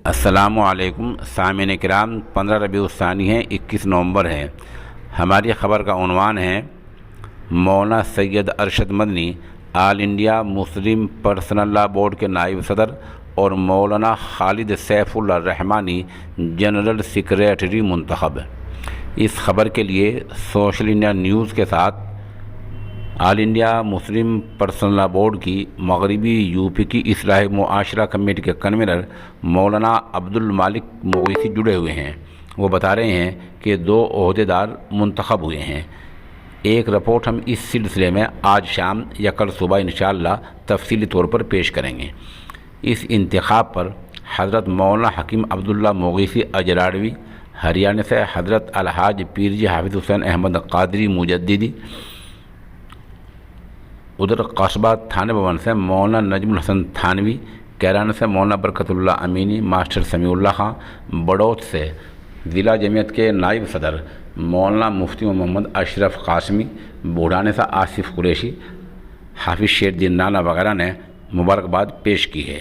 السلام علیکم سامعین کرام، 15 ربیع الثانی ہے، 21 نومبر ہے۔ ہماری خبر کا عنوان ہے مولانا Syed Arshad Madani all India Muslim personal law board کے نائب صدر اور مولانا خالد سیفullah رحمانی جنرل سکریٹری منتخب۔ اس خبر کے لیے سوشل انڈیا نیوز کے ساتھ all India Muslim personal law board کی مغربی یو پی کی اصلاح معاشرہ کمیٹی کے کنوینر مولانا عبد المالک مغیثی جڑے ہوئے ہیں۔ وہ بتا رہے ہیں کہ 2 عہدیدار منتخب ہوئے ہیں۔ ایک رپورٹ ہم اس سلسلے میں آج شام یا کل صبح انشاءاللہ تفصیلی طور پر پیش کریں گے۔ اس انتخاب پر حضرت مولانا حکیم عبداللہ مغیثی اجراڑوی، ہریانہ سے حضرت الحاج پیر جی حافظ حسین احمد قادری مجددی، ادھر قصبہ تھانے بھون سے مولانا نجم الحسن تھانوی، کیرانہ سے مولانا برکت اللہ امینی، ماسٹر سمیع اللہ خان، بڑوت سے ضلع جمعیت کے نائب صدر مولانا مفتی محمد اشرف قاسمی، بوڑھانے سے آصف قریشی، حافظ شیر الدین رانا وغیرہ نے مبارکباد پیش کی ہے۔